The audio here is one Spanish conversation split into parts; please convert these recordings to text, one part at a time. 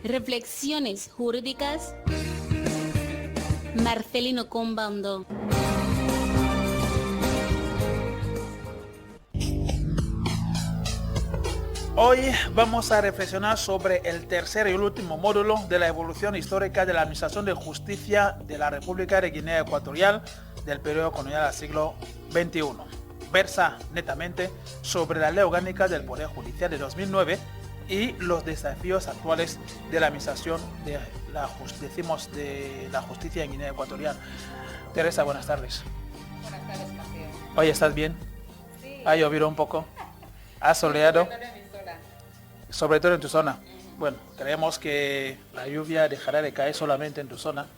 Reflexiones jurídicas. Marcelino Combando. Hoy vamos a reflexionar sobre el tercer y último módulo de la evolución histórica de la Administración de Justicia de la República de Guinea Ecuatorial del periodo colonial al siglo XXI. Versa netamente sobre la Ley Orgánica del Poder Judicial de 2009 y los desafíos actuales de la Administración de la Justicia en Guinea Ecuatorial. Teresa, buenas tardes. Buenas tardes, campeón. Oye, ¿estás bien? Sí. ¿Ha llovido un poco? ¿Ha soleado? Sobre todo en tu zona. Bueno, creemos que la lluvia dejará de caer solamente en tu zona. No,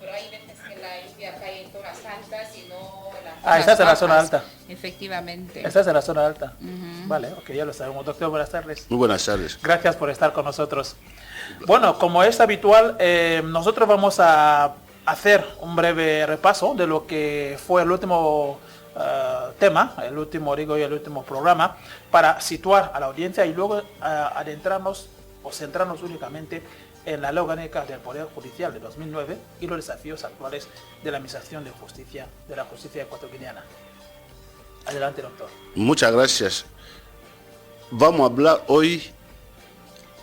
pero hay veces que la lluvia cae en zonas altas y no en las Ah, estás en la zona bajas. alta. Efectivamente. Estás en la zona alta. Vale, ok, ya lo sabemos. Doctor, buenas tardes. Muy buenas tardes. Gracias por estar con nosotros. Bueno, como es habitual, nosotros vamos a hacer un breve repaso de lo que fue el último tema, el último programa, para situar a la audiencia y luego adentrarnos o centrarnos únicamente en la Ley Orgánica del Poder Judicial de 2009 y los desafíos actuales de la Administración de Justicia, de la Justicia ecuatoriana. Adelante, doctor. Muchas gracias. Vamos a hablar hoy,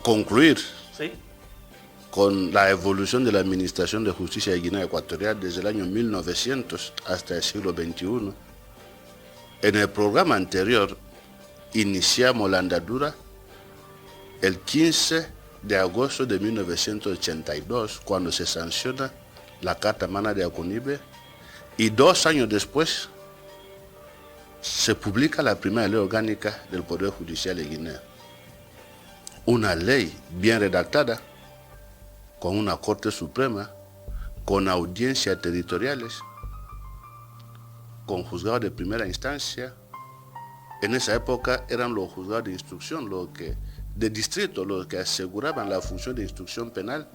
concluir ¿Sí? con la evolución de la Administración de Justicia de Guinea Ecuatorial desde el año 1900 hasta el siglo XXI. En el programa anterior iniciamos la andadura el 15 de agosto de 1982, cuando se sanciona la Carta Magna de Aconibe, y 2 años después se publica la primera ley orgánica del Poder Judicial de Guinea. Una ley bien redactada, con una Corte Suprema, con audiencias territoriales, con juzgados de primera instancia. En esa época eran los juzgados de instrucción, de distrito, los que aseguraban la función de instrucción penal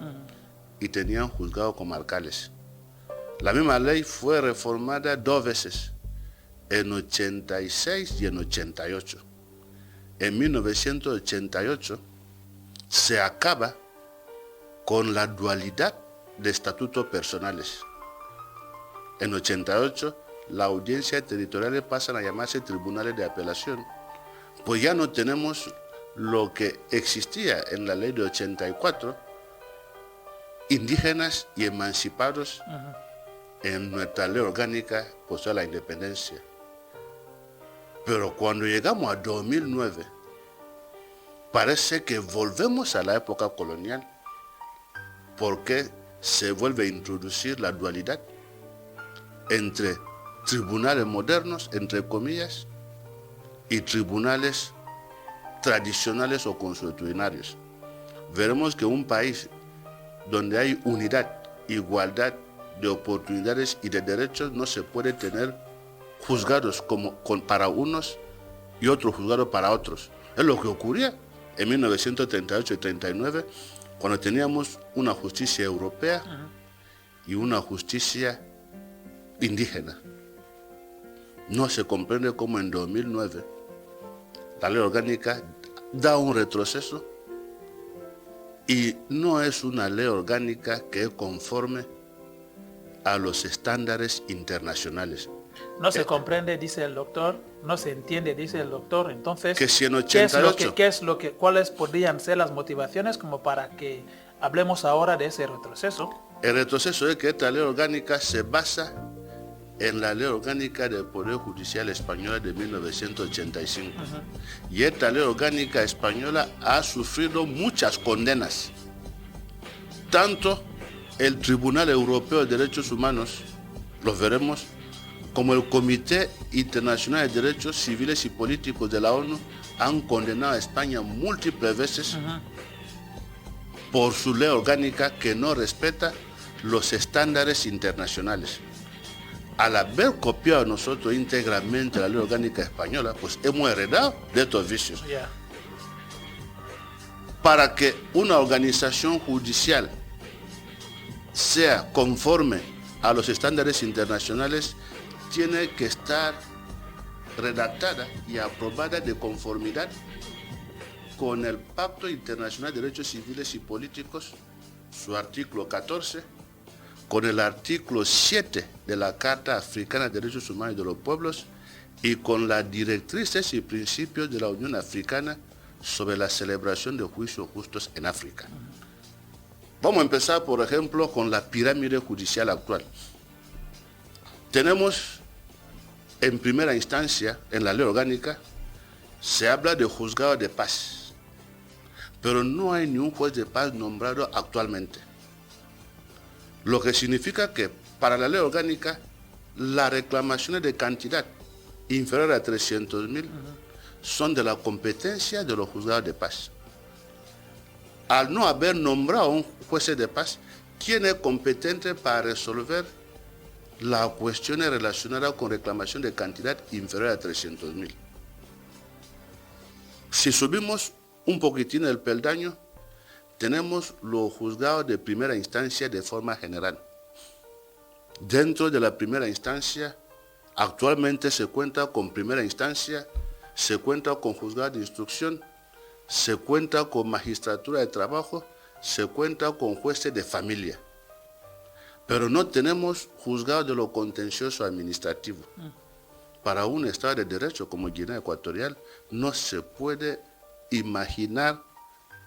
y tenían juzgados comarcales. La misma ley fue reformada 2 veces, en 86 y en 88. En 1988 se acaba con la dualidad de estatutos personales. En 88 las audiencias territoriales pasan a llamarse tribunales de apelación, pues ya no tenemos lo que existía en la ley de 84, indígenas y emancipados en nuestra ley orgánica posterior a la independencia. Pero cuando llegamos a 2009, parece que volvemos a la época colonial, porque se vuelve a introducir la dualidad entre tribunales modernos, entre comillas, y tribunales tradicionales o consuetudinarios. Veremos que un país donde hay unidad, igualdad de oportunidades y de derechos, no se puede tener juzgados para unos y otros juzgados para otros. Es lo que ocurría en 1938 y 39, cuando teníamos una justicia europea y una justicia indígena. No se comprende cómo en 2009 la ley orgánica da un retroceso y no es una ley orgánica que es conforme a los estándares internacionales. No se comprende, dice el doctor, no se entiende, dice el doctor. Entonces, que si en 88, ¿cuáles podrían ser las motivaciones como para que hablemos ahora de ese retroceso? El retroceso es que esta ley orgánica se basa en la Ley Orgánica del Poder Judicial Española de 1985. Y esta Ley Orgánica Española ha sufrido muchas condenas. Tanto el Tribunal Europeo de Derechos Humanos, los veremos, como el Comité Internacional de Derechos Civiles y Políticos de la ONU han condenado a España múltiples veces por su ley orgánica que no respeta los estándares internacionales. Al haber copiado nosotros íntegramente la ley orgánica española, pues hemos heredado de estos vicios. Para que una organización judicial sea conforme a los estándares internacionales, tiene que estar redactada y aprobada de conformidad con el Pacto Internacional de Derechos Civiles y Políticos, su artículo 14, con el artículo 7 de la Carta Africana de Derechos Humanos y de los Pueblos y con las directrices y principios de la Unión Africana sobre la celebración de juicios justos en África. Vamos a empezar, por ejemplo, con la pirámide judicial actual. Tenemos, en primera instancia, en la ley orgánica, se habla de juzgado de paz, pero no hay ni un juez de paz nombrado actualmente. Lo que significa que, para la ley orgánica, las reclamaciones de cantidad inferior a 300,000 son de la competencia de los juzgados de paz. Al no haber nombrado un juez de paz, ¿quién es competente para resolver las cuestiones relacionadas con reclamación de cantidad inferior a 300,000? Si subimos un poquitín el peldaño, tenemos los juzgados de primera instancia de forma general. Dentro de la primera instancia, actualmente se cuenta con primera instancia, se cuenta con juzgado de instrucción, se cuenta con magistratura de trabajo, se cuenta con jueces de familia. Pero no tenemos juzgado de lo contencioso administrativo. Para un Estado de Derecho como Guinea Ecuatorial, no se puede imaginar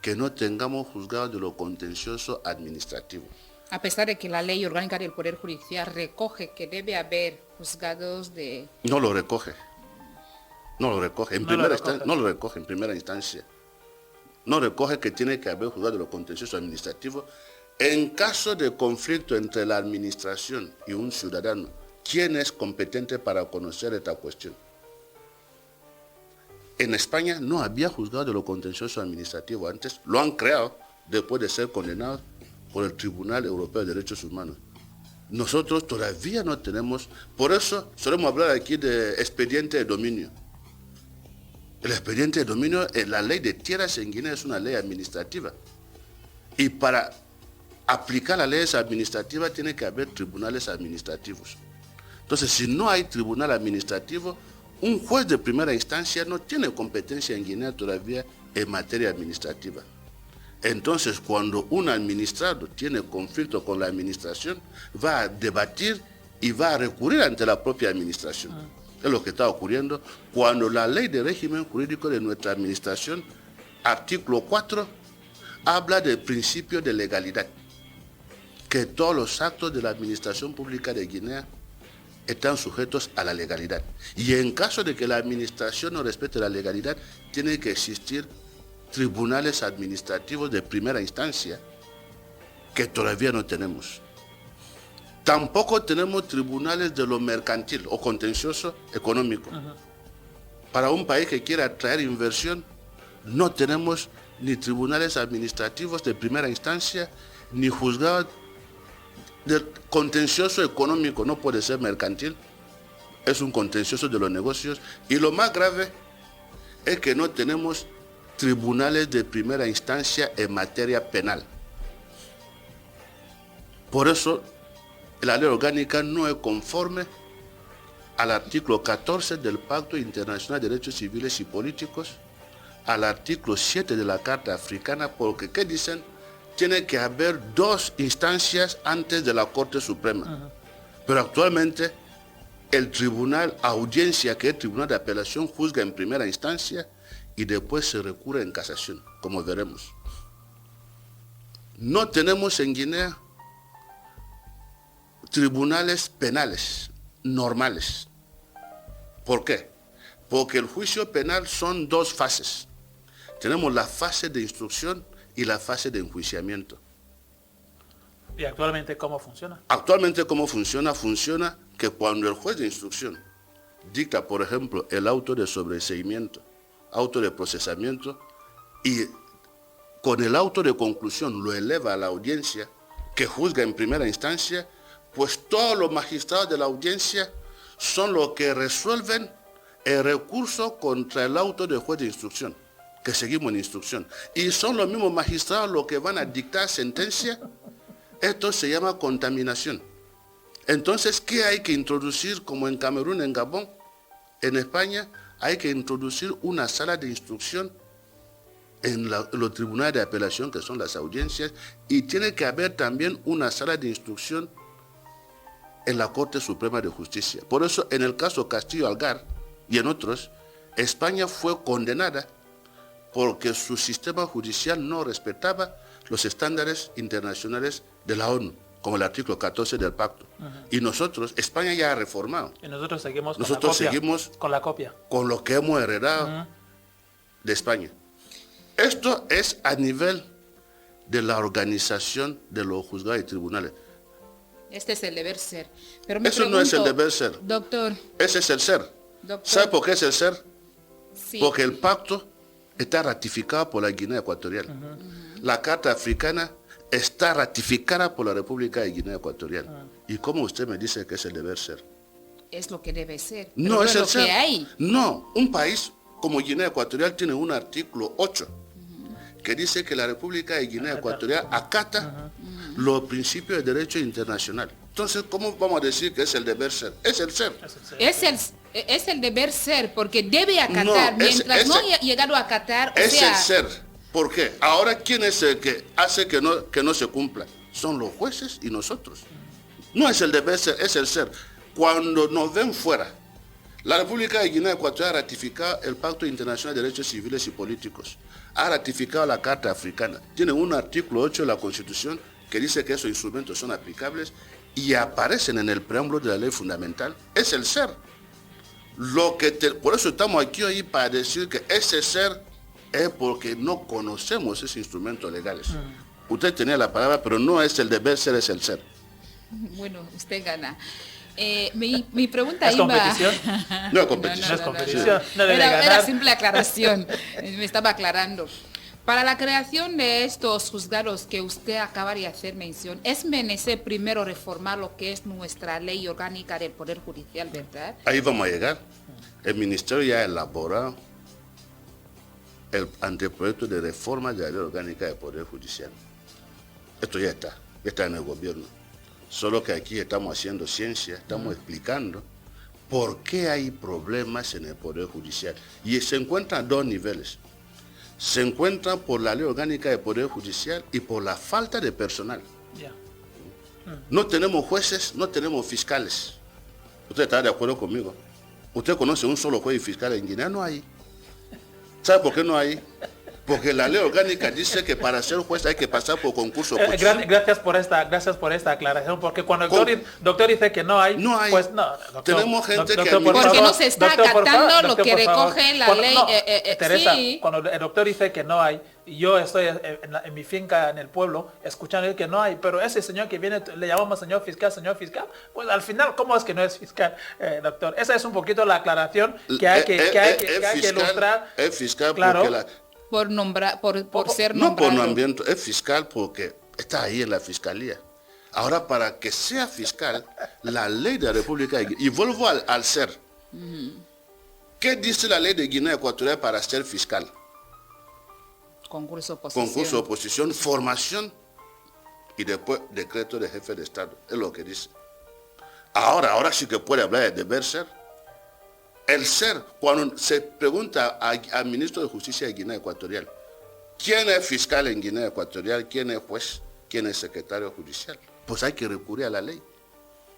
que no tengamos juzgado de lo contencioso administrativo. A pesar de que la ley orgánica del Poder Judicial recoge que debe haber juzgados de... No lo recoge. No lo recoge. No lo recoge en primera instancia. No recoge que tiene que haber juzgado de lo contencioso administrativo. En caso de conflicto entre la administración y un ciudadano, ¿quién es competente para conocer esta cuestión? En España no había juzgado de lo contencioso administrativo antes. Lo han creado después de ser condenados por el Tribunal Europeo de Derechos Humanos. Nosotros todavía no tenemos, por eso solemos hablar aquí de expediente de dominio. El expediente de dominio, la ley de tierras en Guinea es una ley administrativa. Y para aplicar las leyes administrativas tiene que haber tribunales administrativos. Entonces, si no hay tribunal administrativo, un juez de primera instancia no tiene competencia en Guinea todavía en materia administrativa. Entonces, cuando un administrado tiene conflicto con la administración, va a debatir y va a recurrir ante la propia administración. Es lo que está ocurriendo cuando la ley de régimen jurídico de nuestra administración, artículo 4, habla del principio de legalidad, que todos los actos de la administración pública de Guinea están sujetos a la legalidad. Y en caso de que la administración no respete la legalidad, tiene que existir tribunales administrativos de primera instancia, que todavía no tenemos. Tampoco tenemos tribunales de lo mercantil o contencioso económico. Para un país que quiera atraer inversión, no tenemos ni tribunales administrativos de primera instancia, ni juzgados de contencioso económico. No puede ser mercantil, es un contencioso de los negocios. Y lo más grave es que no tenemos tribunales de primera instancia en materia penal. Por eso, la ley orgánica no es conforme al artículo 14 del Pacto Internacional de Derechos Civiles y Políticos, al artículo 7 de la Carta Africana, porque, ¿qué dicen? Tiene que haber 2 instancias antes de la Corte Suprema. Pero actualmente, el tribunal audiencia, que es el tribunal de apelación, juzga en primera instancia y después se recurre en casación, como veremos. No tenemos en Guinea tribunales penales normales. ¿Por qué? Porque el juicio penal son 2 fases. Tenemos la fase de instrucción y la fase de enjuiciamiento. ¿Y actualmente cómo funciona? Actualmente, ¿cómo funciona? Funciona que cuando el juez de instrucción dicta, por ejemplo, el auto de sobreseimiento, auto de procesamiento, y con el auto de conclusión lo eleva a la audiencia, que juzga en primera instancia, pues todos los magistrados de la audiencia son los que resuelven el recurso contra el auto del juez de instrucción, que seguimos en instrucción. Y son los mismos magistrados los que van a dictar sentencia. Esto se llama contaminación. Entonces, ¿qué hay que introducir como en Camerún, en Gabón, en España? Hay que introducir una sala de instrucción en los tribunales de apelación, que son las audiencias, y tiene que haber también una sala de instrucción en la Corte Suprema de Justicia. Por eso, en el caso Castillo-Algar y en otros, España fue condenada porque su sistema judicial no respetaba los estándares internacionales de la ONU, como el artículo 14 del pacto. Y nosotros, España ya ha reformado. Y nosotros seguimos con Nosotros la copia. seguimos Con la copia. Con lo que hemos heredado de España. Esto es a nivel de la organización de los juzgados y tribunales. Este es el deber ser. Pero me Eso no es el pregunto, deber ser. Doctor, Ese es el ser. Doctor. ¿Sabe por qué es el ser? sí. Porque el pacto está ratificado por la Guinea Ecuatorial. La Carta Africana está ratificada por la República de Guinea Ecuatorial. ¿Y cómo usted me dice que es el deber ser? Es lo que debe ser. No pero es el lo ser. que hay. No, un país como Guinea Ecuatorial tiene un artículo 8 que dice que la República de Guinea Ecuatorial acata los principios de derecho internacional. Entonces, ¿cómo vamos a decir que es el deber ser? Es el ser. Es el deber ser, porque debe acatar. No, mientras no haya llegado a acatar, o Es sea, el ser. ¿Por qué? Ahora, ¿quién es el que hace que no se cumpla? Son los jueces y nosotros. No es el deber ser, es el ser. Cuando nos ven fuera, la República de Guinea Ecuatorial ha ratificado el Pacto Internacional de Derechos Civiles y Políticos, ha ratificado la Carta Africana, tiene un artículo 8 de la Constitución que dice que esos instrumentos son aplicables y aparecen en el preámbulo de la ley fundamental. Es el ser. Por eso estamos aquí hoy para decir que ese ser es porque no conocemos esos instrumentos legales. Usted tenía la palabra, pero no es el deber ser, es el ser. bueno, usted gana. Mi pregunta ¿Es iba... competición? No es competición. No es competición. No debe Era ganar. simple aclaración. Me estaba aclarando. Para la creación de estos juzgados que usted acaba de hacer mención, es menester primero reformar lo que es nuestra ley orgánica del Poder Judicial, ¿verdad? Ahí vamos a llegar. El Ministerio ya ha elaborado el anteproyecto de reforma de la ley orgánica del Poder Judicial. Esto ya está en el gobierno. Solo que aquí estamos haciendo ciencia, estamos explicando por qué hay problemas en el Poder Judicial. Y se encuentran a dos niveles. Se encuentran por la ley orgánica del Poder Judicial y por la falta de personal. Ya. No tenemos jueces, no tenemos fiscales. ¿Usted está de acuerdo conmigo? ¿Usted conoce un solo juez y fiscal en Guinea? No hay. ¿Sabe por qué no hay? Porque la ley orgánica dice que para ser juez hay que pasar por concurso. Gracias por esta aclaración, porque cuando el doctor dice que no hay, pues no. Doctor, tenemos gente doctor, que... por Porque favor, no se está doctor, por acatando favor, lo doctor, que por favor. recoge la Cuando- ley. no, Teresa, Sí. cuando el doctor dice que no hay, y yo estoy en mi finca, en el pueblo, escuchando que no hay, pero ese señor que viene, le llamamos señor fiscal, pues al final, ¿cómo es que no es fiscal, doctor? Esa es un poquito la aclaración que hay que ilustrar. Es fiscal Claro. porque por ser no por nombrado. nombramiento, es fiscal porque está ahí en la fiscalía. Ahora, para que sea fiscal, la ley de la República de Guinea, y vuelvo al ser. ¿Qué dice la ley de Guinea Ecuatorial para ser fiscal? Concurso oposición. Concurso de oposición, formación y después decreto de jefe de Estado. Es lo que dice. Ahora sí que puede hablar de deber ser. El ser, cuando se pregunta al ministro de Justicia de Guinea Ecuatorial, ¿quién es fiscal en Guinea Ecuatorial? ¿Quién es juez? ¿Quién es secretario judicial? Pues hay que recurrir a la ley.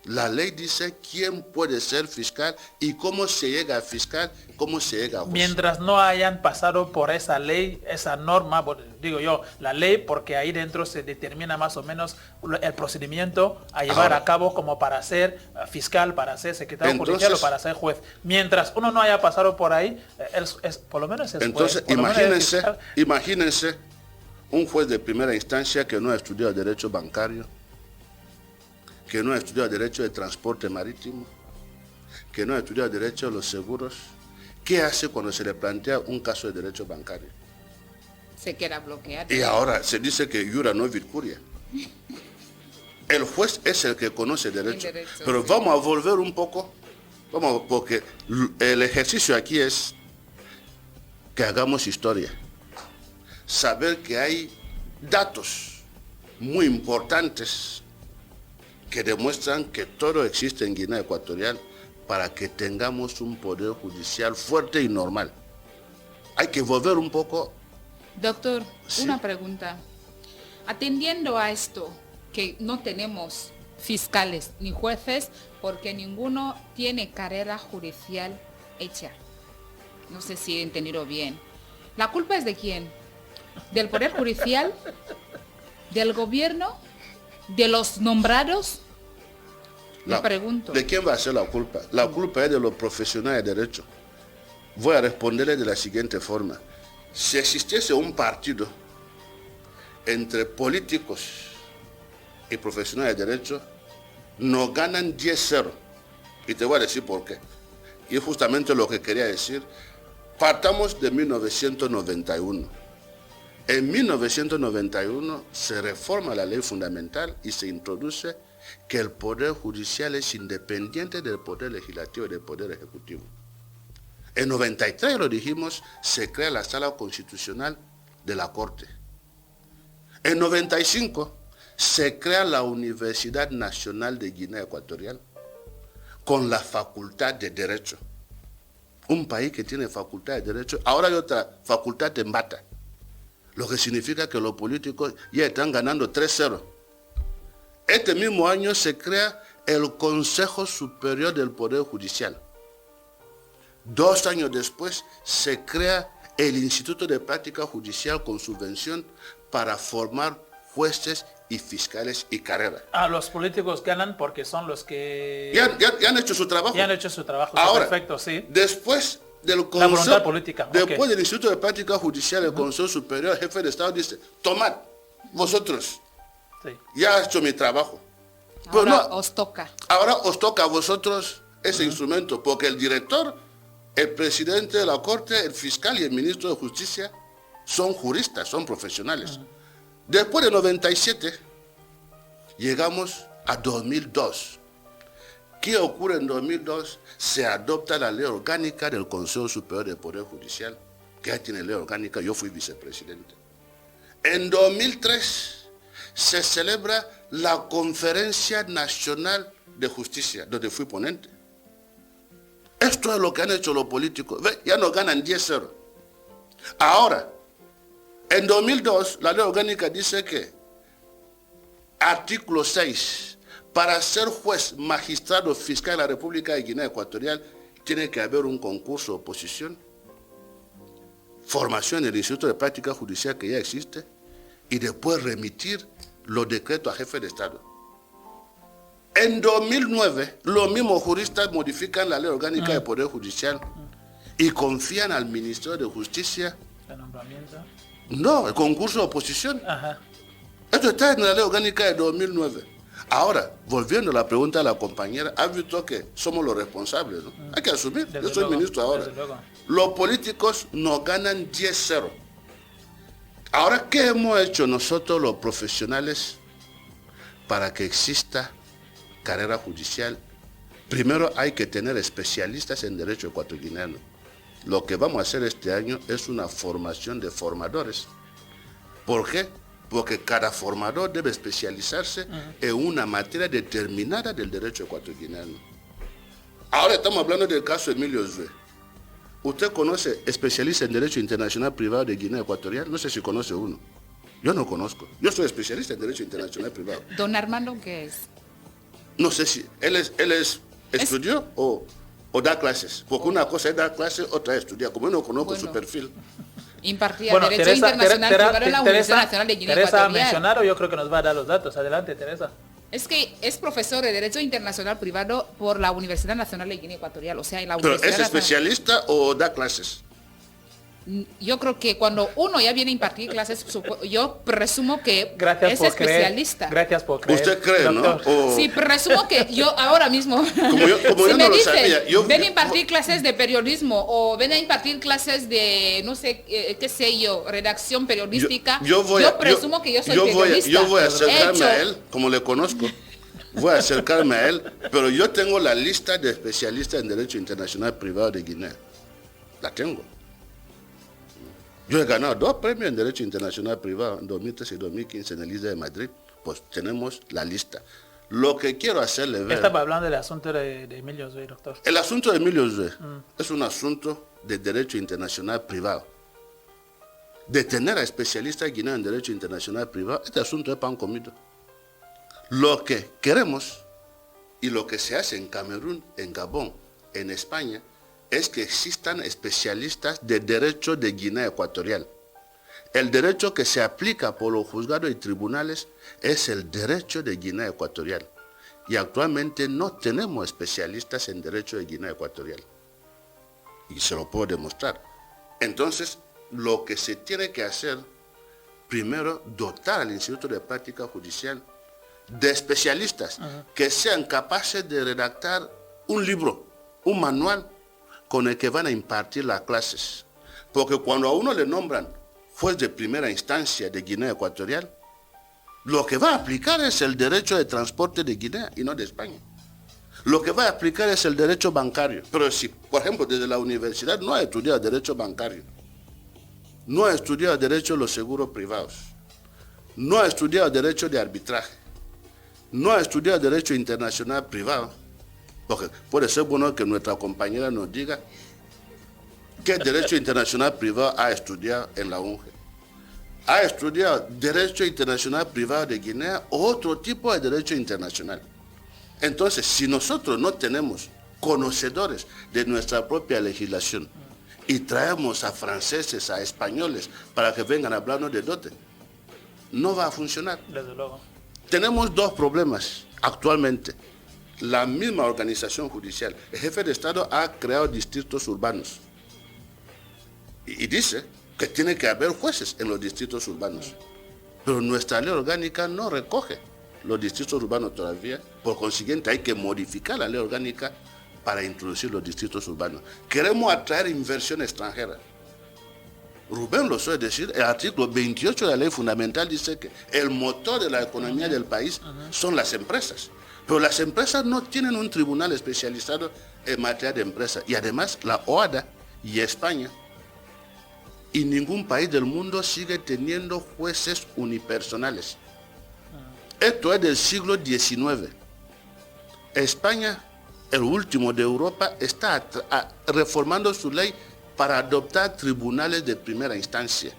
La ley dice quién puede ser fiscal y cómo se llega a fiscal, cómo se llega a juez. Mientras no hayan pasado por esa ley, esa norma, digo yo, la ley, porque ahí dentro se determina más o menos el procedimiento a llevar a cabo como para ser fiscal, para ser secretario judicial o para ser juez. Mientras uno no haya pasado por ahí, por lo menos es entonces, juez. imagínense un juez de primera instancia que no ha estudiado derecho bancario, que no ha estudiado derecho de transporte marítimo, que no ha estudiado derecho de los seguros. ¿Qué hace cuando se le plantea un caso de derecho bancario? Se queda bloqueado. Y ahora se dice que iura no vircuria. El juez es el que conoce derecho. Pero vamos a volver un poco, porque el ejercicio aquí es que hagamos historia. Saber que hay datos muy importantes que demuestran que todo existe en Guinea Ecuatorial para que tengamos un poder judicial fuerte y normal. Hay que volver un poco Doctor, Sí. una pregunta. Atendiendo a esto, que no tenemos fiscales ni jueces porque ninguno tiene carrera judicial hecha. No sé si he entendido bien. ¿La culpa es de quién? ¿Del Poder Judicial? ¿Del gobierno? ¿De los nombrados? Me pregunto. ¿De quién va a ser la culpa? La culpa es de los profesionales de derecho. Voy a responderle de la siguiente forma. Si existiese un partido entre políticos y profesionales de derecho, nos ganan 10-0. Y te voy a decir por qué. Y es justamente lo que quería decir. Partamos de 1991. En 1991 se reforma la ley fundamental y se introduce que el Poder Judicial es independiente del Poder Legislativo y del Poder Ejecutivo. En 93, lo dijimos, se crea la Sala Constitucional de la Corte. En 95 se crea la Universidad Nacional de Guinea Ecuatorial con la Facultad de Derecho. Un país que tiene facultad de Derecho, ahora hay otra facultad de Mbata, lo que significa que los políticos ya están ganando 3-0. Este mismo año se crea el Consejo Superior del Poder Judicial. 2 años después se crea el Instituto de Práctica Judicial con subvención para formar jueces y fiscales y carrera. Los políticos ganan porque son los que Ya han hecho su trabajo. ya han hecho su trabajo. Ahora, Perfecto, sí. después del La voluntad Consejo, política. después Ok. del Instituto de Práctica Judicial, el Consejo Superior, el jefe de Estado dice, tomad, vosotros, Sí. ya he hecho mi trabajo. Pero Ahora no, os toca. ahora os toca a vosotros ese instrumento, porque el director, el presidente de la Corte, el fiscal y el ministro de Justicia son juristas, son profesionales. Después de 97, llegamos a 2002. ¿Qué ocurre en 2002? Se adopta la ley orgánica del Consejo Superior del Poder Judicial, que ya tiene ley orgánica, yo fui vicepresidente. En 2003 se celebra la Conferencia Nacional de Justicia, donde fui ponente. Esto es lo que han hecho los políticos. Ve, ya nos ganan 10-0. Ahora, en 2002, la ley orgánica dice que, artículo 6, para ser juez, magistrado, fiscal de la República de Guinea Ecuatorial, tiene que haber un concurso de oposición, formación en el Instituto de Práctica Judicial que ya existe, y después remitir los decretos a jefe de Estado. En 2009, los mismos juristas modifican la ley orgánica del Poder Judicial y confían al Ministerio de Justicia. El nombramiento. No, el concurso de oposición. Ajá. Esto está en la ley orgánica de 2009. Ahora, volviendo a la pregunta de la compañera, ha visto que somos los responsables, ¿no? Hay que asumir, Desde yo soy luego, ministro ahora. desde luego. Los políticos nos ganan 10-0. Ahora, ¿qué hemos hecho nosotros los profesionales para que exista carrera judicial? Primero hay que tener especialistas en derecho ecuatoguineano. Lo que vamos a hacer este año es una formación de formadores. ¿Por qué? Porque cada formador debe especializarse en una materia determinada del derecho ecuatoguineano. Ahora estamos hablando del caso Emilio Zue. ¿Usted conoce especialista en derecho internacional privado de Guinea Ecuatorial? No sé si conoce uno. Yo no conozco. Yo soy especialista en derecho internacional privado. Don Armando, ¿qué es? No sé si él estudió o da clases. Porque una cosa es dar clases, otra es estudiar. Como yo no conozco Bueno. su perfil. Impartía Bueno, Derecho Teresa, Internacional Privado en la Universidad Nacional de Guinea Teresa ha Ecuatorial. mencionado, yo creo que nos va a dar los datos. Adelante, Teresa. Es que es profesor de Derecho Internacional Privado por la Universidad Nacional de Guinea Ecuatorial, o sea, en la Pero Universidad ¿es Nacional. especialista o da clases? Yo creo que cuando uno ya viene a impartir clases, yo presumo que Gracias es por especialista. creer. Gracias por creer. ¿Usted cree, no? doctor. O- Sí, presumo que yo ahora mismo, Como yo si no me lo dicen, sabía, yo- ven a impartir clases de periodismo o ven a impartir clases de, no sé, qué sé yo, redacción periodística, yo presumo que yo soy periodista. Yo voy a acercarme Hecho. a él, como le conozco. Voy a acercarme a él, pero yo tengo la lista de especialistas en Derecho Internacional Privado de Guinea. La tengo. Yo he ganado 2 premios en Derecho Internacional Privado en 2013 y 2015 en el ISDE de Madrid. Pues tenemos la lista. Lo que quiero hacerle ver... Estaba hablando del asunto de Emilio Zue, doctor. El asunto de Emilio Zue es un asunto de derecho internacional privado. de tener a especialistas guineanos en derecho internacional privado, este asunto es pan comido. Lo que queremos y lo que se hace en Camerún, en Gabón, en España, es que existan especialistas de derecho de Guinea Ecuatorial. El derecho que se aplica por los juzgados y tribunales es el derecho de Guinea Ecuatorial. Y actualmente no tenemos especialistas en derecho de Guinea Ecuatorial. Y se lo puedo demostrar. Entonces, lo que se tiene que hacer, primero, dotar al Instituto de Práctica Judicial de especialistas que sean capaces de redactar un libro, un manual con el que van a impartir las clases. Porque cuando a uno le nombran juez de primera instancia de Guinea Ecuatorial, lo que va a aplicar es el derecho de transporte de Guinea y no de España. Lo que va a aplicar es el derecho bancario. Pero si, por ejemplo, desde la universidad no ha estudiado derecho bancario, no ha estudiado derecho de los seguros privados, no ha estudiado derecho de arbitraje, no ha estudiado derecho internacional privado, porque puede ser bueno que nuestra compañera nos diga qué derecho internacional privado ha estudiado en la UNGE. Ha estudiado derecho internacional privado de Guinea o otro tipo de derecho internacional. Entonces, si nosotros no tenemos conocedores de nuestra propia legislación y traemos a franceses, a españoles, para que vengan a hablarnos de dote, no va a funcionar. Desde luego. Tenemos dos problemas actualmente. La misma organización judicial, el jefe de Estado ha creado distritos urbanos y dice que tiene que haber jueces en los distritos urbanos. Pero nuestra ley orgánica no recoge los distritos urbanos todavía. Por consiguiente, hay que modificar la ley orgánica para introducir los distritos urbanos. Queremos atraer inversión extranjera. Rubén lo suele decir, el artículo 28 de la ley fundamental dice que el motor de la economía del país son las empresas. Pero las empresas no tienen un tribunal especializado en materia de empresas. Y además, la OHADA y España y ningún país del mundo sigue teniendo jueces unipersonales. Esto es del siglo XIX. España, el último de Europa, está reformando su ley para adoptar tribunales de primera instancia.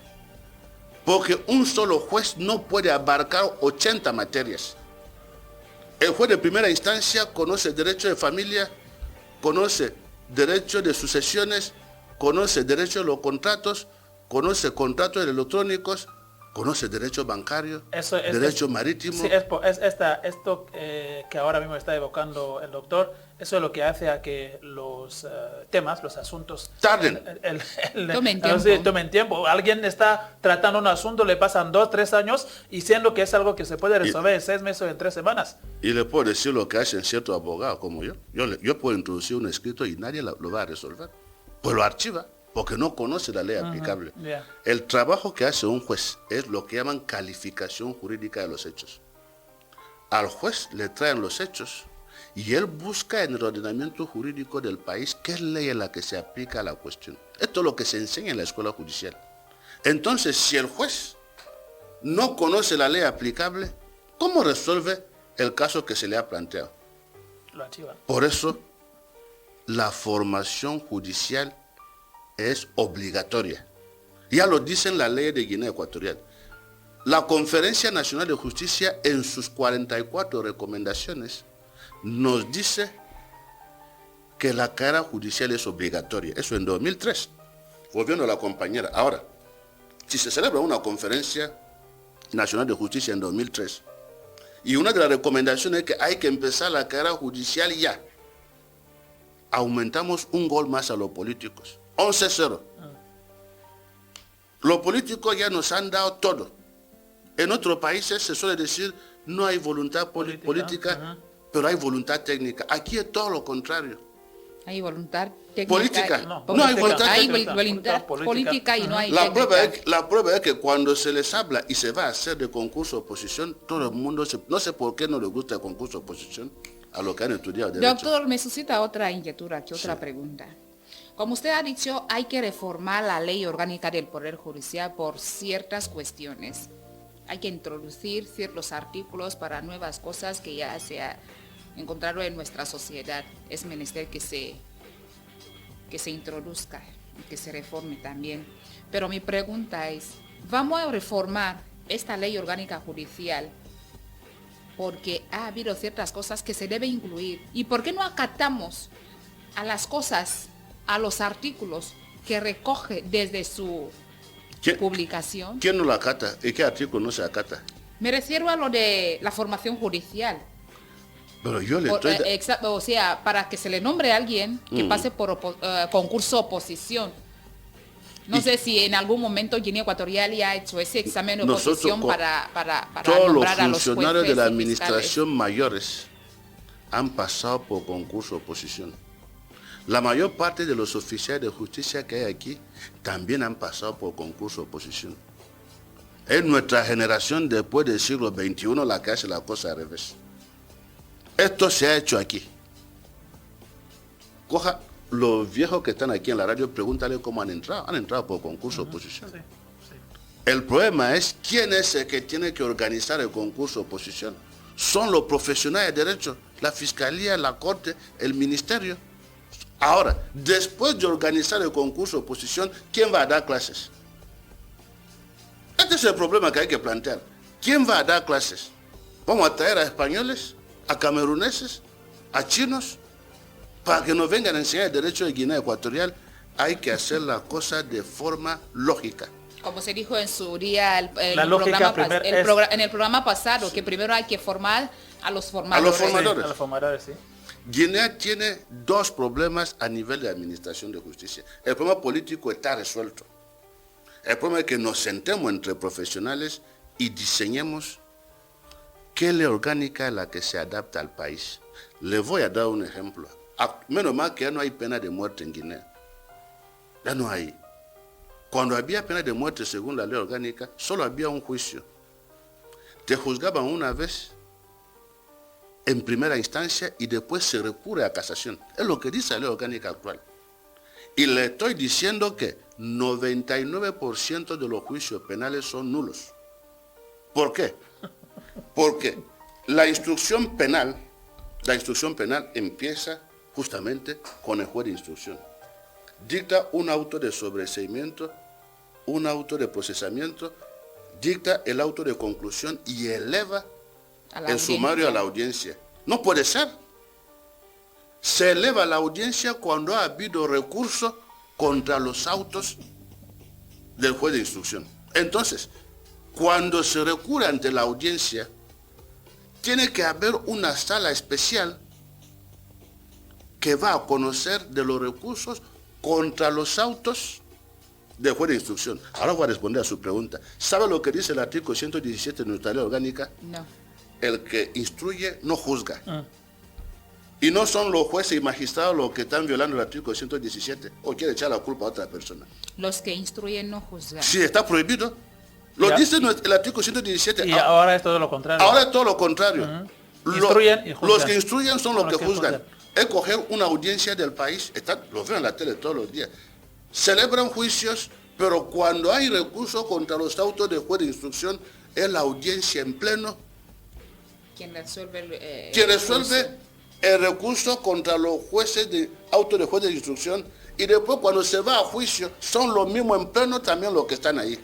Porque un solo juez no puede abarcar 80 materias. El juez de primera instancia conoce derecho de familia, conoce derecho de sucesiones, conoce derecho de los contratos, conoce contratos electrónicos, conoce derecho bancario, derecho marítimo. Sí, esto que ahora mismo está evocando el doctor, eso es lo que hace a que los temas, los asuntos... Tarden. Tomen tiempo. Alguien está tratando un asunto, le pasan 2, 3 años, y siendo que es algo que se puede resolver en 6 meses o en 3 semanas. Y le puedo decir lo que hacen ciertos abogados como yo. Yo puedo introducir un escrito y nadie lo va a resolver. Pues lo archiva, porque no conoce la ley aplicable. Yeah. El trabajo que hace un juez es lo que llaman calificación jurídica de los hechos. Al juez le traen los hechos y él busca en el ordenamiento jurídico del país qué ley es la que se aplica a la cuestión. Esto es lo que se enseña en la escuela judicial. Entonces, si el juez no conoce la ley aplicable, ¿cómo resuelve el caso que se le ha planteado? Lo archivan. Por eso, la formación judicial es obligatoria. Ya lo dice en la ley de Guinea Ecuatorial. La Conferencia Nacional de Justicia, en sus 44 recomendaciones, nos dice que la carrera judicial es obligatoria. Eso en 2003, gobierno de la compañera. Ahora, si se celebra una Conferencia Nacional de Justicia en 2003, y una de las recomendaciones es que hay que empezar la carrera judicial ya, aumentamos un gol más a los políticos. 11-0. Los políticos ya nos han dado todo. En otros países se suele decir no hay voluntad política, pero hay voluntad técnica. Aquí es todo lo contrario. Hay voluntad técnica. Política. No, hay voluntad Hay técnica. voluntad política y no hay La técnica. prueba es que cuando se les habla y se va a hacer de concurso de oposición, todo el mundo, no sé por qué no le gusta el concurso de oposición a lo que han estudiado derecho. Doctor, me suscita otra inquietud aquí, otra pregunta. Como usted ha dicho, hay que reformar la ley orgánica del Poder Judicial por ciertas cuestiones. Hay que introducir ciertos artículos para nuevas cosas que ya se ha encontrado en nuestra sociedad. Es menester que se introduzca. que se reforme también. Pero mi pregunta es, ¿vamos a reformar esta ley orgánica judicial porque ha habido ciertas cosas que se deben incluir? ¿Y por qué no acatamos a las cosas, a los artículos que recoge desde su publicación? ¿Quién no lo acata? ¿Y qué artículo no se acata? Me refiero a lo de la formación judicial. Pero yo le estoy... O sea, para que se le nombre a alguien que pase por concurso oposición. No sé si en algún momento Guinea Ecuatorial ya ha hecho ese examen de oposición para todos nombrar a los los funcionarios jueces de la y administración mayores han pasado por concurso oposición. La mayor parte de los oficiales de justicia que hay aquí también han pasado por concurso oposición. Es nuestra generación después del siglo XXI la que hace la cosa al revés. Esto se ha hecho aquí. Coja los viejos que están aquí en la radio, pregúntale cómo han entrado. Han entrado por concurso oposición. Sí, sí. El problema es quién es el que tiene que organizar el concurso oposición. Son los profesionales de derecho, la fiscalía, la corte, el ministerio. Ahora, después de organizar el concurso oposición, ¿quién va a dar clases? Este es el problema que hay que plantear. ¿Quién va a dar clases? ¿Vamos a traer a españoles, a cameruneses, a chinos, para que nos vengan a enseñar el derecho de Guinea Ecuatorial? Hay que hacer la cosa de forma lógica. Como se dijo en su día en el programa pasado, que primero hay que formar a los formadores. A los formadores, sí. Guinea tiene dos problemas a nivel de administración de justicia. El problema político está resuelto. El problema es que nos sentemos entre profesionales y diseñemos qué ley orgánica es la que se adapta al país. Le voy a dar un ejemplo. Menos mal que ya no hay pena de muerte en Guinea. Ya no hay. Cuando había pena de muerte según la ley orgánica, solo había un juicio. Te juzgaban una vez en primera instancia y después se recurre a casación. Es lo que dice la ley orgánica actual. Y le estoy diciendo que 99% de los juicios penales son nulos. ¿Por qué? Porque la instrucción penal empieza justamente con el juez de instrucción. Dicta un auto de sobreseimiento, un auto de procesamiento, dicta el auto de conclusión y eleva el sumario a la audiencia. No puede ser. Se eleva la audiencia cuando ha habido recurso contra los autos del juez de instrucción. Entonces, cuando se recurre ante la audiencia, tiene que haber una sala especial que va a conocer de los recursos contra los autos del juez de instrucción. Ahora voy a responder a su pregunta. ¿Sabe lo que dice el artículo 117 de nuestra ley orgánica? No. El que instruye no juzga. Y no son los jueces y magistrados los que están violando el artículo 117 o quieren echar la culpa a otra persona. Los que instruyen no juzgan. Sí, está prohibido. Lo dice el artículo 117. Y ahora es todo lo contrario. Ahora es todo lo contrario. Instruyen y juzgan. Los que instruyen son los que juzgan. Es coger una audiencia del país, lo veo en la tele todos los días. Celebran juicios, pero cuando hay recursos contra los autos de juez de instrucción, es la audiencia en pleno Quien resuelve el recurso contra los jueces de autos de juez de instrucción, y después cuando se va a juicio son los mismos en pleno también los que están ahí.